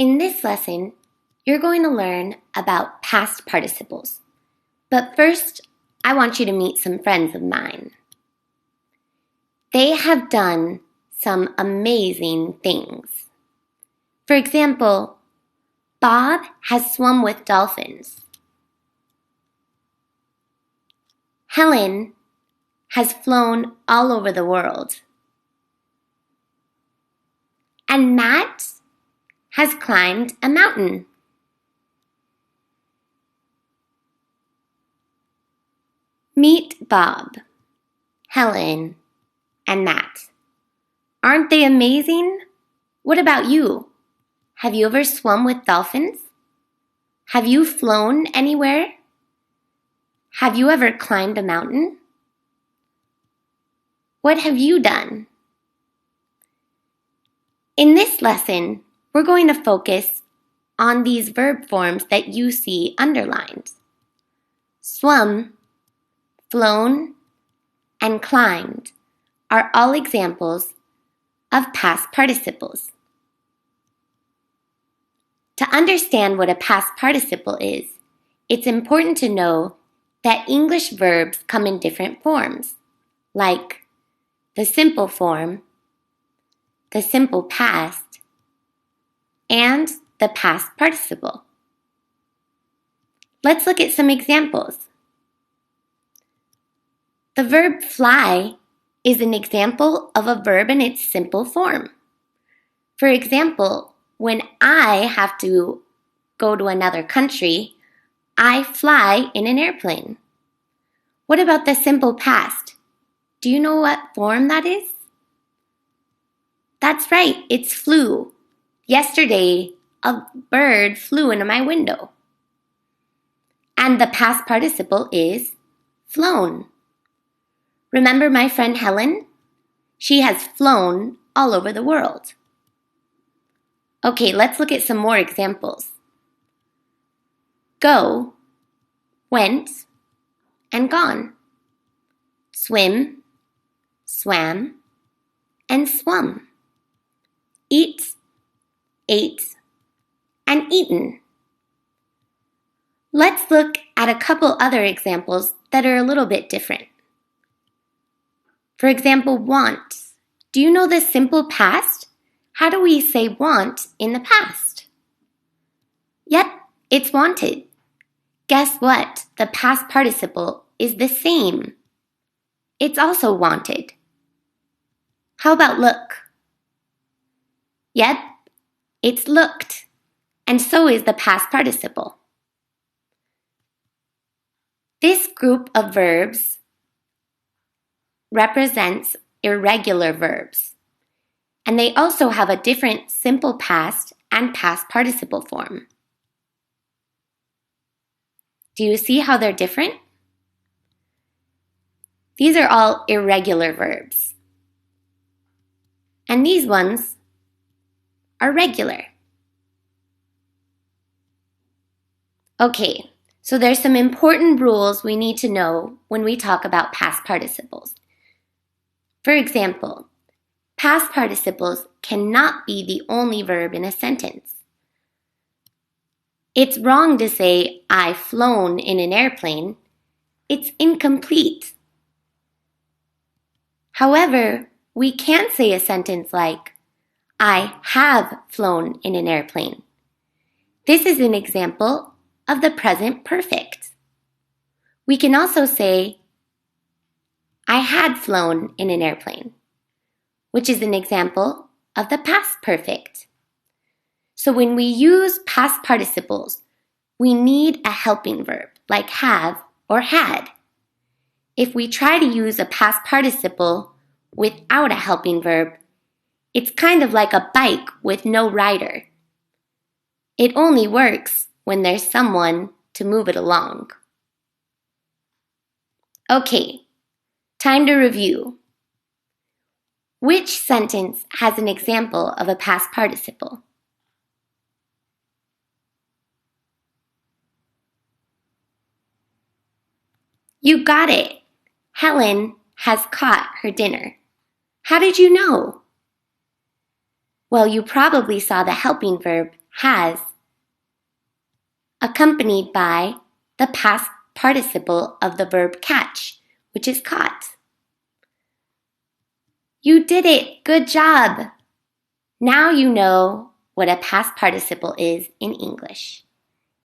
In this lesson, you're going to learn about past participles. But first, I want you to meet some friends of mine. They have done some amazing things. For example, Bob has swum with dolphins. Helen has flown all over the world. And Matt has climbed a mountain. Meet Bob, Helen, and Matt. Aren't they amazing? What about you? Have you ever swum with dolphins? Have you flown anywhere? Have you ever climbed a mountain? What have you done? In this lesson, we're going to focus on these verb forms that you see underlined. Swum, flown, and climbed are all examples of past participles. To understand what a past participle is, it's important to know that English verbs come in different forms, like the simple form, the simple past, and the past participle. Let's look at some examples. The verb fly is an example of a verb in its simple form. For example, when I have to go to another country, I fly in an airplane. What about the simple past? Do you know what form that is? That's right, it's flew. Yesterday, a bird flew into my window. And the past participle is flown. Remember my friend Helen? She has flown all over the world. Okay, let's look at some more examples. Go, went, and gone. Swim, swam, and swum. Eat, ate, and eaten. Let's look at a couple other examples that are a little bit different. For example, want. Do you know the simple past? How do we say want in the past? Yep, it's wanted. Guess what? The past participle is the same. It's also wanted. How about look? Yep, it's looked, and so is the past participle. This group of verbs represents irregular verbs, and they also have a different simple past and past participle form. Do you see how they're different? These are all irregular verbs, and these ones are regular. Okay, so there's some important rules we need to know when we talk about past participles. For example, past participles cannot be the only verb in a sentence. It's wrong to say, I've flown in an airplane. It's incomplete. However, we can say a sentence like, I have flown in an airplane. This is an example of the present perfect. We can also say, I had flown in an airplane, which is an example of the past perfect. So when we use past participles, we need a helping verb like have or had. If we try to use a past participle without a helping verb, it's kind of like a bike with no rider. It only works when there's someone to move it along. Okay, time to review. Which sentence has an example of a past participle? You got it. Helen has caught her dinner. How did you know? Well, you probably saw the helping verb has, accompanied by the past participle of the verb catch, which is caught. You did it! Good job! Now you know what a past participle is in English.